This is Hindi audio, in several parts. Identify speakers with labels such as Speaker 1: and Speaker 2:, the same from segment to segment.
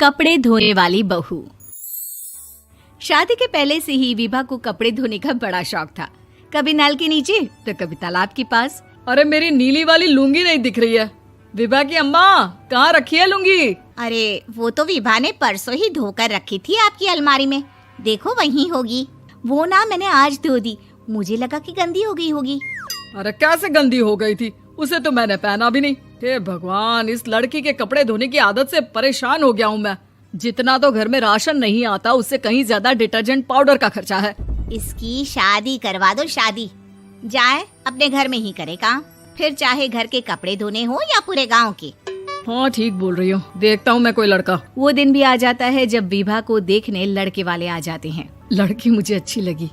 Speaker 1: कपड़े धोने वाली बहू। शादी के पहले से ही विभा को कपड़े धोने का बड़ा शौक था। कभी नल के नीचे तो कभी तालाब के पास।
Speaker 2: अरे मेरी नीली वाली लुंगी नहीं दिख रही है। विभा की अम्मा, कहाँ रखी है लुंगी?
Speaker 3: अरे वो तो विभा ने परसों ही धोकर रखी थी आपकी अलमारी में, देखो वहीं होगी। वो ना मैंने आज धो दी, मुझे लगा कि गंदी हो गई होगी।
Speaker 2: अरे कैसे गंदी हो गई थी? उसे तो मैंने पहना भी नहीं। हे भगवान, इस लड़की के कपड़े धोने की आदत से परेशान हो गया हूँ मैं। जितना तो घर में राशन नहीं आता, उससे कहीं ज्यादा डिटर्जेंट पाउडर का खर्चा है।
Speaker 3: इसकी शादी करवा दो, शादी जाए अपने घर में ही करे काम, फिर चाहे घर के कपड़े धोने हो या पूरे गांव के।
Speaker 2: हाँ ठीक बोल रही हूँ, देखता हूँ मैं कोई लड़का।
Speaker 1: वो दिन भी आ जाता है जब विभा को देखने लड़के वाले आ जाते हैं।
Speaker 2: लड़की मुझे अच्छी लगी।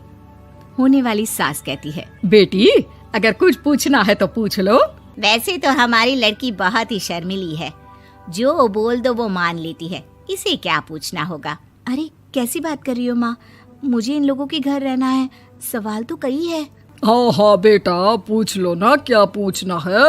Speaker 1: होने वाली सास कहती है,
Speaker 2: बेटी अगर कुछ पूछना है तो पूछ लो।
Speaker 3: वैसे तो हमारी लड़की बहुत ही शर्मीली है, जो बोल दो वो मान लेती है, इसे क्या पूछना होगा।
Speaker 1: अरे कैसी बात कर रही हो माँ, मुझे इन लोगों के घर रहना है, सवाल तो कई है।
Speaker 2: हाँ हाँ बेटा, पूछ लो ना, क्या पूछना है।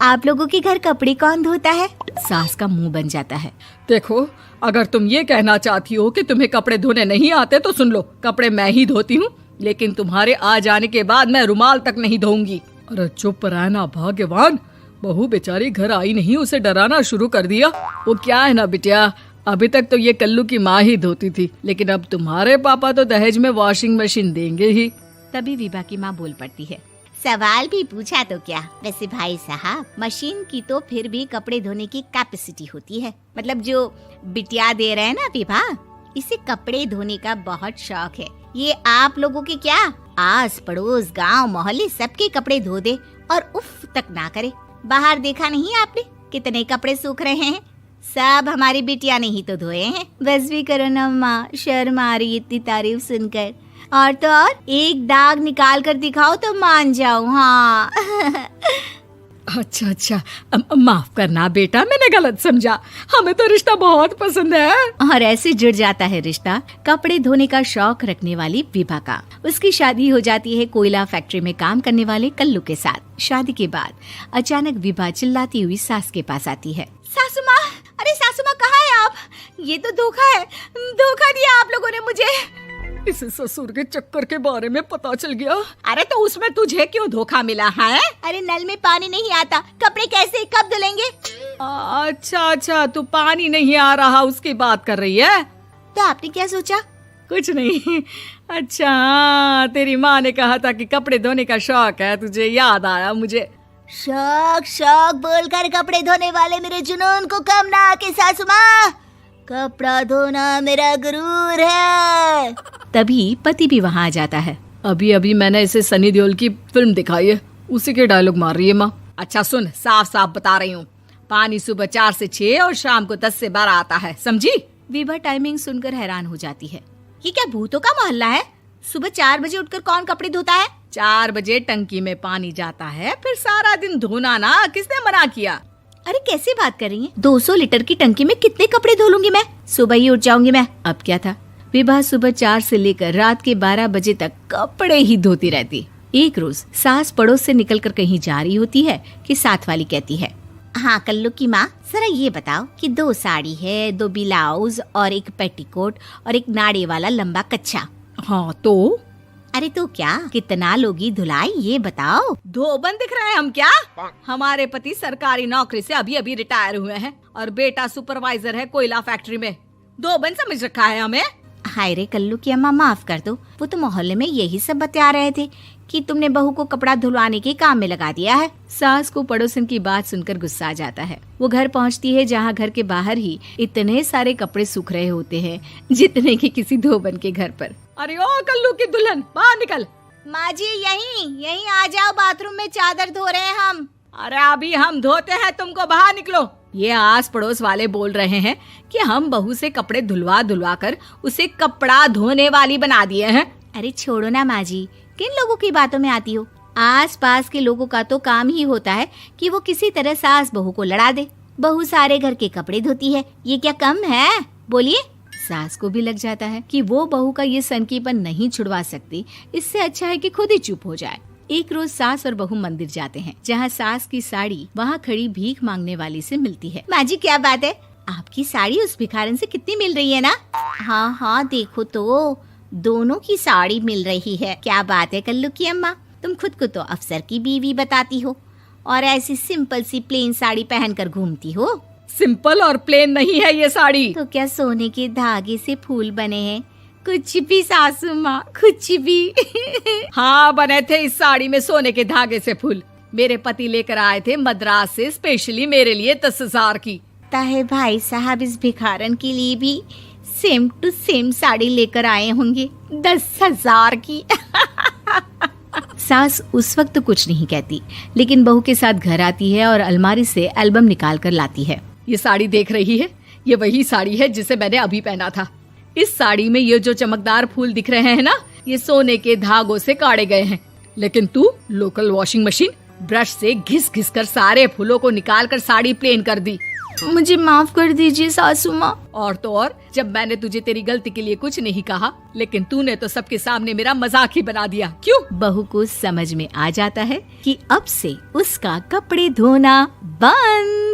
Speaker 1: आप लोगों के घर कपड़े कौन धोता है? सास का मुंह बन जाता है।
Speaker 2: देखो, अगर तुम ये कहना चाहती हो कि तुम्हें कपड़े धोने नहीं आते तो सुन लो, कपड़े मैं ही धोती हूँ, लेकिन तुम्हारे आ जाने के बाद मैं रुमाल तक नहीं धोऊंगी। अरे चुप रहना भाग्यवान, बहू बेचारी घर आई नहीं, उसे डराना शुरू कर दिया। वो क्या है ना बिटिया, अभी तक तो ये कल्लू की माँ ही धोती थी, लेकिन अब तुम्हारे पापा तो दहेज में वॉशिंग मशीन देंगे ही।
Speaker 1: तभी विभा की माँ बोल पड़ती है,
Speaker 3: सवाल भी पूछा तो क्या। वैसे भाई साहब, मशीन की तो फिर भी कपड़े धोने की कैपेसिटी होती है। मतलब जो बिटिया दे रहे हैं ना विभा, इसे कपड़े धोने का बहुत शौक है। ये आप लोगों के क्या, आस पड़ोस गांव मोहल्ले सबके कपड़े धो दे और उफ तक ना करे। बाहर देखा नहीं आपने कितने कपड़े सूख रहे हैं? सब हमारी बिटिया ने ही तो धोए हैं।
Speaker 1: बस भी करो ना माँ, शर्म आ रही इतनी तारीफ सुनकर। और तो और एक दाग निकाल कर दिखाओ तो मान जाओ। हाँ
Speaker 2: अच्छा अच्छा, माफ करना बेटा, मैंने गलत समझा। हमें तो रिश्ता बहुत पसंद है।
Speaker 1: और ऐसे जुड़ जाता है रिश्ता कपड़े धोने का शौक रखने वाली विभा का। उसकी शादी हो जाती है कोयला फैक्ट्री में काम करने वाले कल्लू के साथ। शादी के बाद अचानक विभा चिल्लाती हुई सास के पास आती है।
Speaker 3: सासू माँ, अरे सासू माँ कहाँ है आप? ये तो धोखा है, धोखा दिया आप लोगों ने मुझे।
Speaker 2: इसे ससुर के चक्कर के बारे में पता चल गया।
Speaker 3: अरे तो उसमें तुझे क्यों धोखा मिला है? अरे नल में पानी नहीं आता, कपड़े कैसे कब धुलेंगे?
Speaker 2: अच्छा अच्छा, तू पानी नहीं आ रहा उसकी बात कर रही है।
Speaker 3: तो आपने क्या सोचा?
Speaker 2: कुछ नहीं। अच्छा, तेरी माँ ने कहा था कि कपड़े धोने का शौक है तुझे, याद आया मुझे।
Speaker 3: शौक शौक बोलकर कपड़े धोने वाले मेरे जुनून को कम ना आके सासू माँ, कपड़ा धोना मेरा गुरूर है।
Speaker 1: तभी पति भी वहाँ आ जाता है।
Speaker 2: अभी अभी मैंने इसे सनी देओल की फिल्म दिखाई है, उसी के डायलॉग मार रही है माँ। अच्छा सुन, साफ साफ बता रही हूँ, पानी सुबह 4 से 6 और शाम को 10 से 12 आता है, समझी?
Speaker 1: विभा टाइमिंग सुनकर हैरान हो जाती है।
Speaker 3: ये क्या भूतों का मोहल्ला है? सुबह 4 बजे उठकर कौन कपड़े धोता है?
Speaker 2: 4 बजे टंकी में पानी जाता है, फिर सारा दिन धोना ना, किसने मना किया?
Speaker 1: अरे कैसी बात कर रही हैं? 200 लीटर की टंकी में कितने कपड़े धो लूंगी मैं? सुबह ही उठ जाऊंगी मैं। अब क्या था, विभा सुबह 4 से लेकर रात के 12 बजे तक कपड़े ही धोती रहती। एक रोज सास पड़ोस से निकलकर कहीं जा रही होती है कि साथ वाली कहती है,
Speaker 3: हाँ कल्लू की माँ, जरा ये बताओ कि 2 साड़ी है, 2 ब्लाउज और एक पेटीकोट और एक नाड़े वाला लंबा कच्छा।
Speaker 2: हाँ तो?
Speaker 3: अरे तो क्या, कितना लोगी धुलाई ये बताओ।
Speaker 2: धोबन दिख रहे हैं हम क्या? हमारे पति सरकारी नौकरी से अभी अभी रिटायर हुए हैं और बेटा सुपरवाइजर है कोयला फैक्ट्री में। धोबन समझ रखा है हमें।
Speaker 3: हाय रे कल्लू की अम्मा, माफ कर दो, वो तो मोहल्ले में यही सब बता रहे थे कि तुमने बहू को कपड़ा धुलवाने के काम में लगा दिया है।
Speaker 1: सास को पड़ोसन की बात सुनकर गुस्सा आ जाता है। वो घर पहुंचती है जहां घर के बाहर ही इतने सारे कपड़े सूख रहे होते हैं जितने कि किसी धोबन के घर पर।
Speaker 2: अरे ओ कल्लू की दुल्हन, बाहर निकल।
Speaker 3: माँ जी यहीं आ जाओ, बाथरूम में चादर धो रहे हैं हम।
Speaker 2: अरे अभी हम धोते हैं, तुमको बाहर निकलो। ये आस पड़ोस वाले बोल रहे हैं कि हम बहू से कपड़े धुलवा धुलवा कर उसे कपड़ा धोने वाली बना दिए हैं।
Speaker 1: अरे छोड़ो ना माँ जी, किन लोगों की बातों में आती हो? आस पास के लोगों का तो काम ही होता है कि वो किसी तरह सास बहू को लड़ा दे। बहू सारे घर के कपड़े धोती है, ये क्या कम है? बोलिए। सास को भी लग जाता है कि वो बहू का ये सनकीपन नहीं छुड़वा सकती, इससे अच्छा है कि खुद ही चुप हो जाए। एक रोज सास और बहू मंदिर जाते हैं, जहाँ सास की साड़ी वहाँ खड़ी भीख मांगने वाली से मिलती है।
Speaker 3: माँ जी क्या बात है, आपकी साड़ी उस भिखारन से कितनी मिल रही है ना? हाँ हाँ देखो तो, दोनों की साड़ी मिल रही है। क्या बात है कल्लू की अम्मा, तुम खुद को तो अफसर की बीवी बताती हो और ऐसी सिंपल सी प्लेन साड़ी पहनकर घूमती हो।
Speaker 2: सिंपल और प्लेन नहीं है ये साड़ी।
Speaker 3: तो क्या सोने के धागे से फूल बने हैं? कुछ भी सासू माँ, कुछ भी।
Speaker 2: हाँ, बने थे इस साड़ी में सोने के धागे से फूल। मेरे पति लेकर आए थे मद्रास से स्पेशली मेरे लिए 10,000 की।
Speaker 3: ताहे भाई साहब इस भिखारन के लिए भी सेम टू सेम साड़ी लेकर आए होंगे 10,000 की।
Speaker 1: सास उस वक्त तो कुछ नहीं कहती, लेकिन बहू के साथ घर आती है और अलमारी से एल्बम निकाल कर लाती है।
Speaker 2: ये साड़ी देख रही है, ये वही साड़ी है जिसे मैंने अभी पहना था। इस साड़ी में ये जो चमकदार फूल दिख रहे हैं ना, ये सोने के धागों से काढ़े गए हैं। लेकिन तू लोकल वॉशिंग मशीन ब्रश से घिस घिस कर सारे फूलों को निकाल कर साड़ी प्लेन कर दी।
Speaker 1: मुझे माफ कर दीजिए सासू माँ।
Speaker 2: और तो और, जब मैंने तुझे तेरी गलती के लिए कुछ नहीं कहा, लेकिन तूने तो सबके सामने मेरा मजाक ही बना दिया। क्यों?
Speaker 1: बहू को समझ में आ जाता है कि अब से उसका कपड़े धोना बंद।